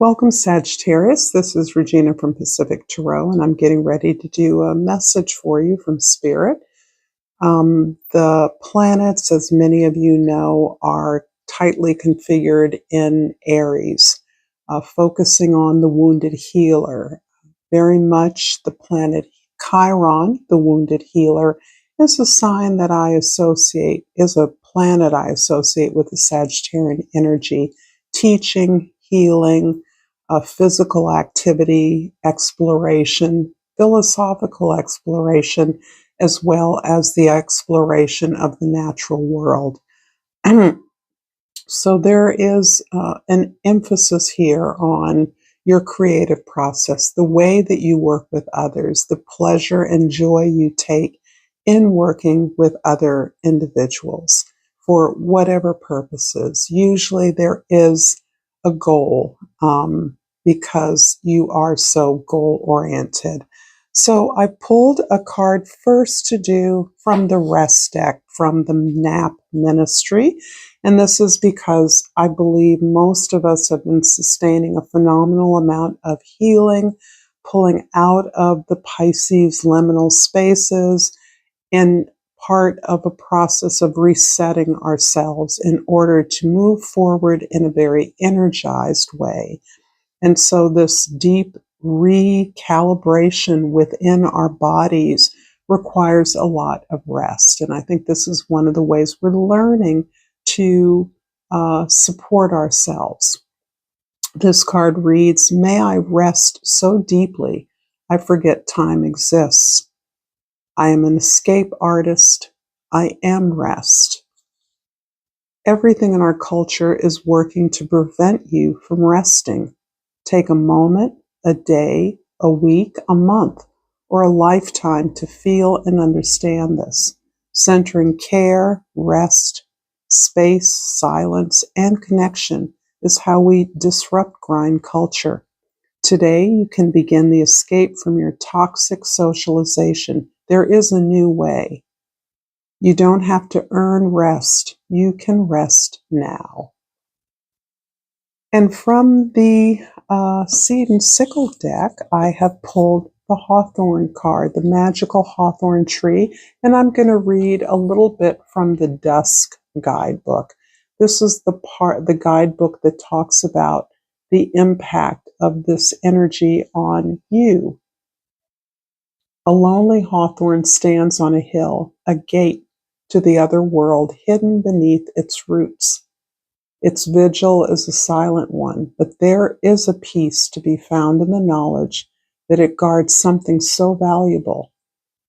Welcome, Sagittarius. This is Regina from Pacific Tarot, and I'm getting ready to do a message for you from Spirit. The planets, as many of you know, are tightly configured in Aries, focusing on the wounded healer. Very much the planet Chiron, the wounded healer, is a sign that is a planet I associate with the Sagittarian energy, teaching, healing, physical activity, exploration, philosophical exploration, as well as the exploration of the natural world. So there is an emphasis here on your creative process, the way that you work with others, the pleasure and joy you take in working with other individuals for whatever purposes. Usually there is a goal because you are so goal-oriented. So I pulled a card first to do from the rest deck, from the NAP Ministry. And this is because I believe most of us have been sustaining a phenomenal amount of healing, pulling out of the Pisces liminal spaces, and part of a process of resetting ourselves in order to move forward in a very energized way. And so this deep recalibration within our bodies requires a lot of rest. And I think this is one of the ways we're learning to support ourselves. This card reads, "May I rest so deeply I forget time exists. I am an escape artist. I am rest." Everything in our culture is working to prevent you from resting. Take a moment, a day, a week, a month, or a lifetime to feel and understand this. Centering care, rest, space, silence, and connection is how we disrupt grind culture. Today, you can begin the escape from your toxic socialization. There is a new way. You don't have to earn rest. You can rest now. And from the Seed and Sickle deck, I have pulled the Hawthorn card, the magical Hawthorn tree, and I'm going to read a little bit from the Dusk guidebook. This is the guidebook that talks about the impact of this energy on you. A lonely hawthorn stands on a hill, a gate to the other world hidden beneath its roots. Its vigil is a silent one, but there is a peace to be found in the knowledge that it guards something so valuable.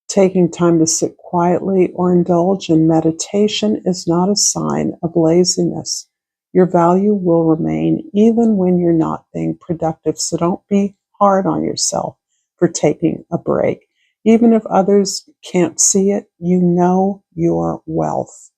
Taking time to sit quietly or indulge in meditation is not a sign of laziness. Your value will remain even when you're not being productive, so don't be hard on yourself for taking a break. Even if others can't see it, you know your wealth.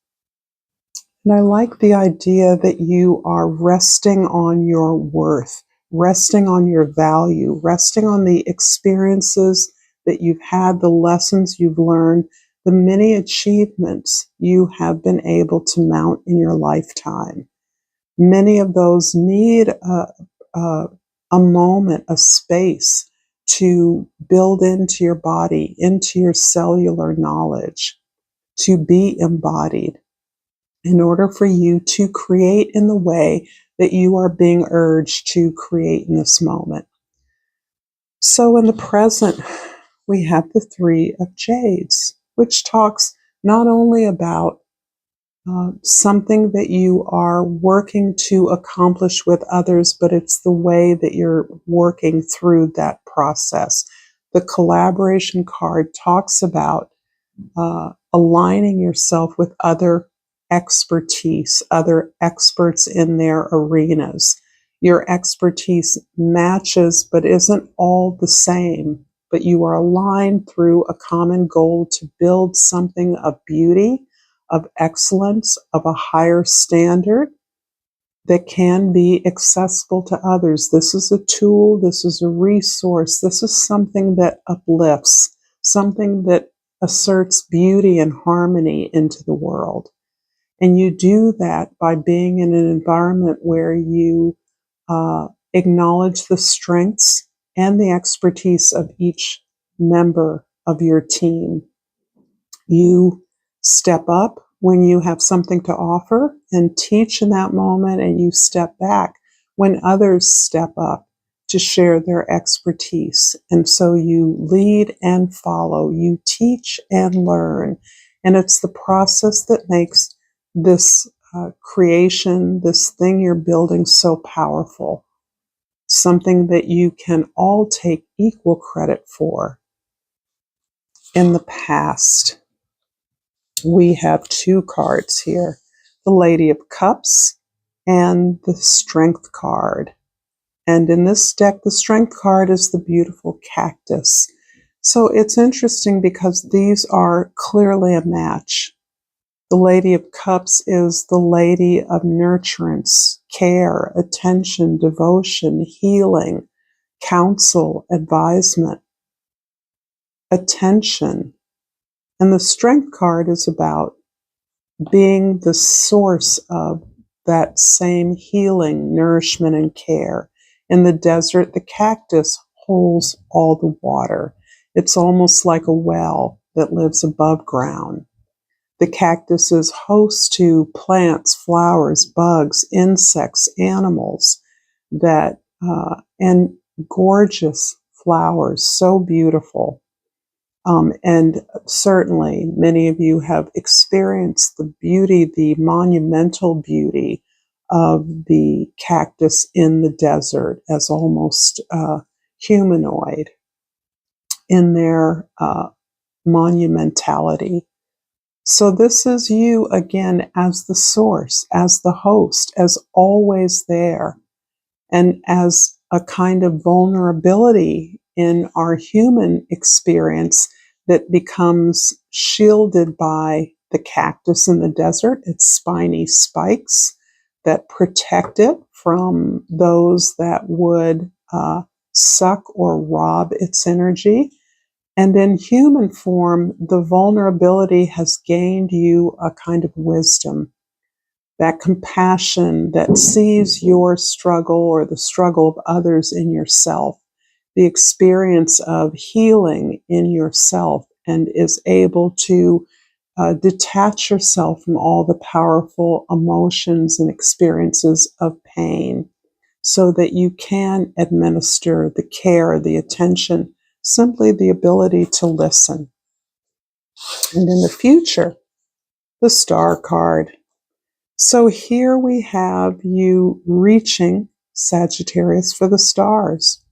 And I like the idea that you are resting on your worth, resting on your value, resting on the experiences that you've had, the lessons you've learned, the many achievements you have been able to mount in your lifetime. Many of those need a moment, a space to build into your body, into your cellular knowledge, to be embodied, in order for you to create in the way that you are being urged to create in this moment. So in the present, we have the Three of Jades, which talks not only about something that you are working to accomplish with others, but it's the way that you're working through that process. The collaboration card talks about aligning yourself with other expertise, other experts in their arenas. Your expertise matches but isn't all the same, but you are aligned through a common goal to build something of beauty, of excellence, of a higher standard that can be accessible to others. This is a tool, this is a resource, this is something that uplifts, something that asserts beauty and harmony into the world. And you do that by being in an environment where you Acknowledge the strengths and the expertise of each member of your team. You step up when you have something to offer and teach in that moment, and you step back when others step up to share their expertise. And so you lead and follow, you teach and learn. And it's the process that makes this creation, this thing you're building, so powerful. Something that you can all take equal credit for. In the past, we have two cards here, the Lady of Cups and the Strength card. And in this deck, the Strength card is the beautiful cactus. So it's interesting because these are clearly a match. The Lady of Cups is the lady of nurturance, care, attention, devotion, healing, counsel, advisement, attention. And the Strength card is about being the source of that same healing, nourishment, and care. In the desert, the cactus holds all the water. It's almost like a well that lives above ground. The cactus is host to plants, flowers, bugs, insects, animals, and gorgeous flowers, so beautiful. And certainly many of you have experienced the beauty, the monumental beauty of the cactus in the desert as almost humanoid in their monumentality. So this is you again as the source, as the host, as always there, and as a kind of vulnerability in our human experience that becomes shielded by the cactus in the desert, its spiny spikes that protect it from those that would suck or rob its energy. And in human form, the vulnerability has gained you a kind of wisdom, that compassion that sees your struggle or the struggle of others in yourself, the experience of healing in yourself, and is able to detach yourself from all the powerful emotions and experiences of pain so that you can administer the care, the attention, simply the ability to listen. And in the future, the Star card. So here we have you reaching, Sagittarius, for the stars.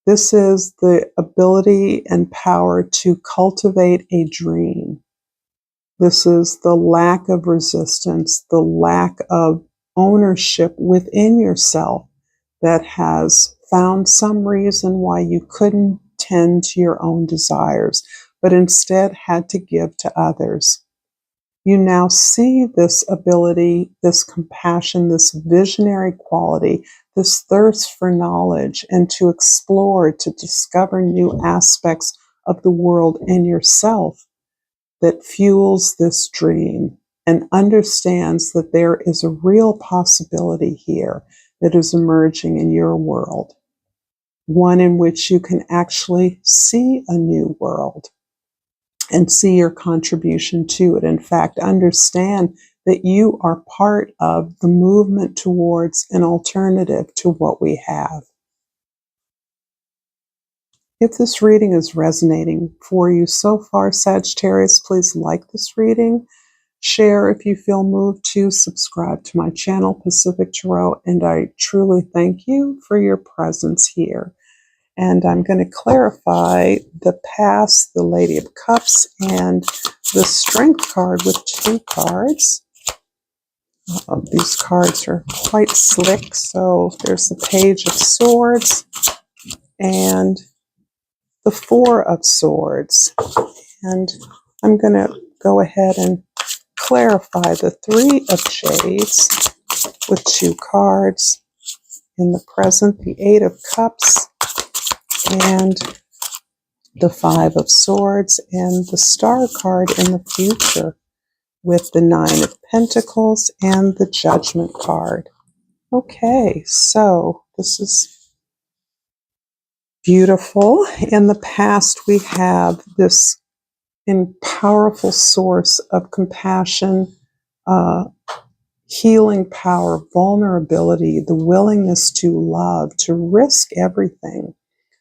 This is the ability and power to cultivate a dream. This is the lack of resistance, the lack of ownership within yourself that has found some reason why you couldn't tend to your own desires, but instead had to give to others. You now see this ability, this compassion, this visionary quality, this thirst for knowledge and to explore, to discover new aspects of the world and yourself that fuels this dream and understands that there is a real possibility here that is emerging in your world, one in which you can actually see a new world and see your contribution to it. In fact, understand that you are part of the movement towards an alternative to what we have. If this reading is resonating for you so far, Sagittarius, please like this reading. Share if you feel moved to. Subscribe to my channel, Pacific Tarot, and I truly thank you for your presence here. And I'm going to clarify the past, the Lady of Cups, and the Strength card with two cards. These cards are quite slick. So there's the Page of Swords and the Four of Swords. And I'm going to go ahead and clarify the Three of Shades with two cards. In the present, the Eight of Cups and the Five of Swords, and the Star card in the future with the Nine of Pentacles and the Judgment card. Okay, so This is beautiful. In the past, we have this powerful source of compassion, uh, healing power, vulnerability, the willingness to love, to risk everything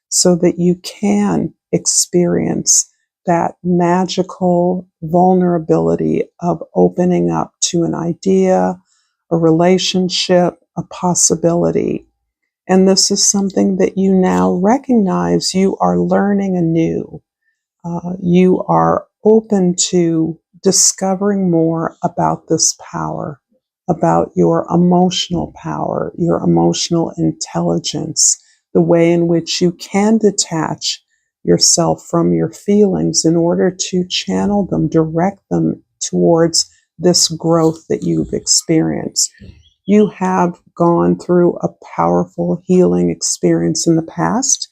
so that you can experience that magical vulnerability of opening up to an idea, a relationship, a possibility. And this is something that you now recognize you are learning anew. You are open to discovering more about this power, about your emotional power, your emotional intelligence, the way in which you can detach yourself from your feelings in order to channel them, direct them towards this growth that you've experienced. You have gone through a powerful healing experience in the past.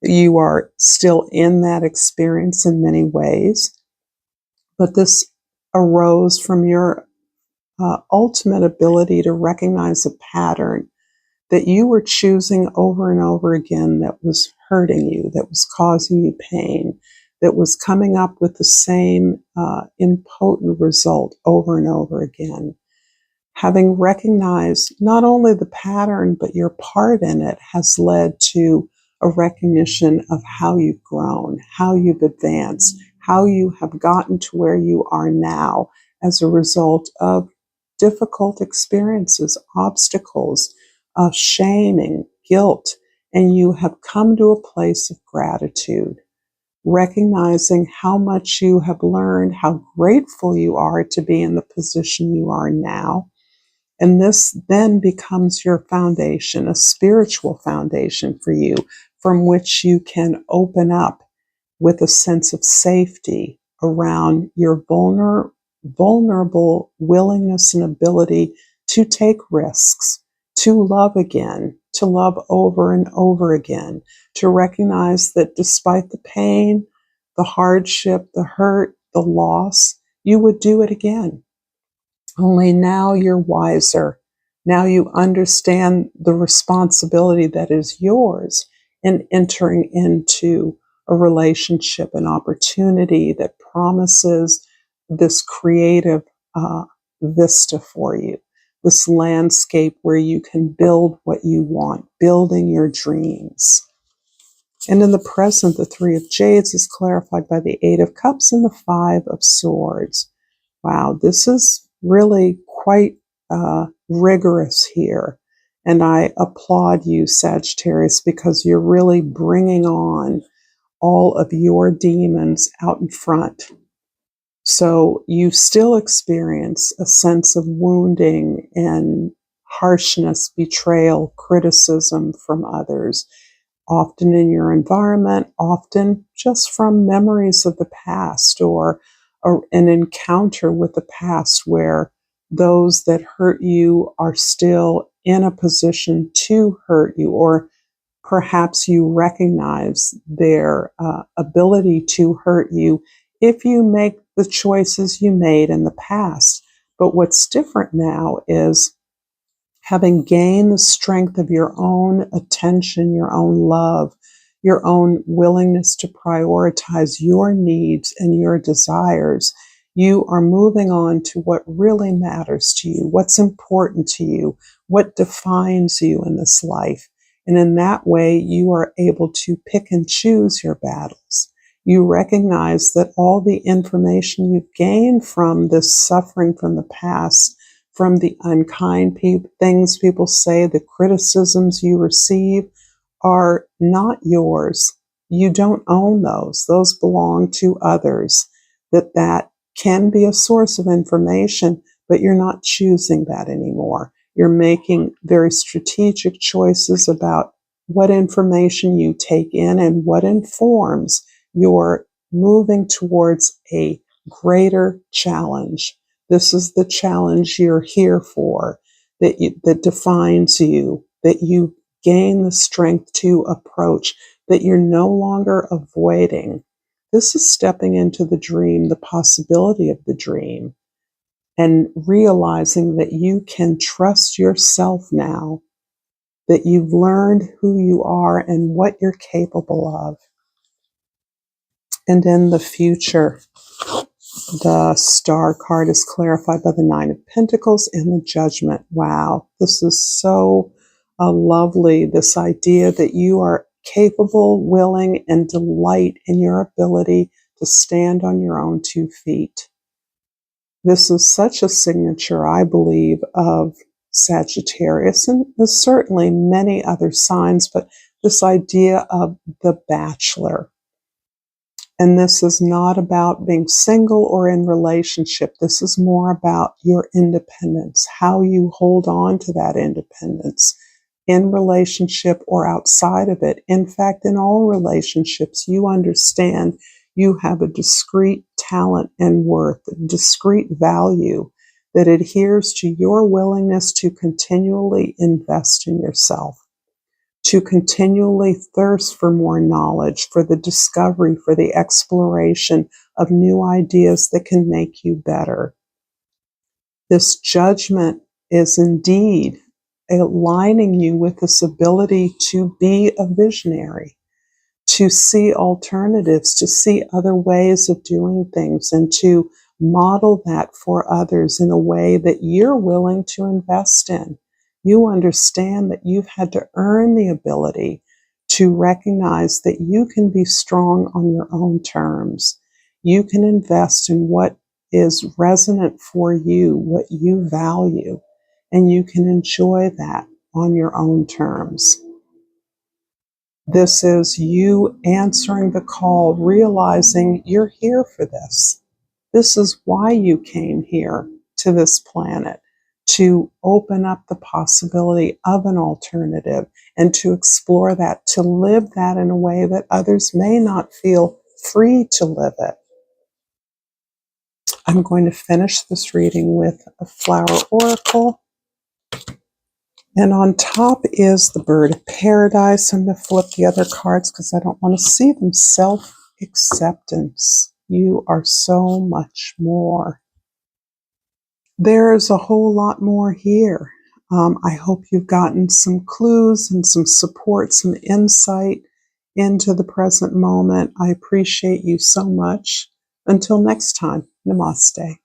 You are still in that experience in many ways, but this arose from your ultimate ability to recognize a pattern that you were choosing over and over again that was hurting you, that was causing you pain, that was coming up with the same impotent result over and over again. Having recognized not only the pattern, but your part in it has led to a recognition of how you've grown, how you've advanced, how you have gotten to where you are now as a result of difficult experiences, obstacles, shaming, guilt, and you have come to a place of gratitude, recognizing how much you have learned, how grateful you are to be in the position you are now. And this then becomes your foundation, a spiritual foundation for you from which you can open up with a sense of safety around your vulnerable willingness and ability to take risks, to love again, to love over and over again, to recognize that despite the pain, the hardship, the hurt, the loss, you would do it again. Only now you're wiser. Now you understand the responsibility that is yours in entering into a relationship, an opportunity that promises this creative vista for you, this landscape where you can build what you want, building your dreams. And in the present, the Three of Jades is clarified by the Eight of Cups and the Five of Swords. Wow, this is really quite rigorous here. And I applaud you, Sagittarius, because you're really bringing on all of your demons out in front. So you still experience a sense of wounding and harshness, betrayal, criticism from others, often in your environment, often just from memories of the past or an encounter with the past where those that hurt you are still in a position to hurt you, or perhaps you recognize their ability to hurt you if you make the choices you made in the past. But what's different now is having gained the strength of your own attention, your own love, your own willingness to prioritize your needs and your desires, you are moving on to what really matters to you, what's important to you, what defines you in this life. And in that way, you are able to pick and choose your battles. You recognize that all the information you've gained from this suffering from the past, from the unkind things people say, the criticisms you receive, are not yours. You don't own those. Those belong to others. That can be a source of information, but you're not choosing that anymore. You're making very strategic choices about what information you take in and what informs your moving towards a greater challenge. This is the challenge you're here for, that defines you, that you gain the strength to approach, that you're no longer avoiding. This is stepping into the dream, the possibility of the dream, and realizing that you can trust yourself now, that you've learned who you are and what you're capable of. And in the future, the Star card is clarified by the Nine of Pentacles and the Judgment. Wow, this is so lovely, this idea that you are capable, willing, and delight in your ability to stand on your own 2 feet. This is such a signature, I believe, of Sagittarius, and there's certainly many other signs, but this idea of the bachelor. And this is not about being single or in relationship. This is more about your independence, how you hold on to that independence in relationship or outside of it. In fact, in all relationships, you understand you have a discrete talent and worth, a discrete value that adheres to your willingness to continually invest in yourself, to continually thirst for more knowledge, for the discovery, for the exploration of new ideas that can make you better. This Judgment is indeed aligning you with this ability to be a visionary, to see alternatives, to see other ways of doing things, and to model that for others in a way that you're willing to invest in. You understand that you've had to earn the ability to recognize that you can be strong on your own terms. You can invest in what is resonant for you, what you value, and you can enjoy that on your own terms. This is you answering the call, realizing you're here for this. This is why you came here to this planet, to open up the possibility of an alternative and to explore that, to live that in a way that others may not feel free to live it. I'm going to finish this reading with a flower oracle. And on top is the bird of paradise. I'm going to flip the other cards because I don't want to see them. Self-acceptance. You are so much more. There's a whole lot more here. I hope you've gotten some clues and some support, some insight into the present moment. I appreciate you so much. Until next time, namaste.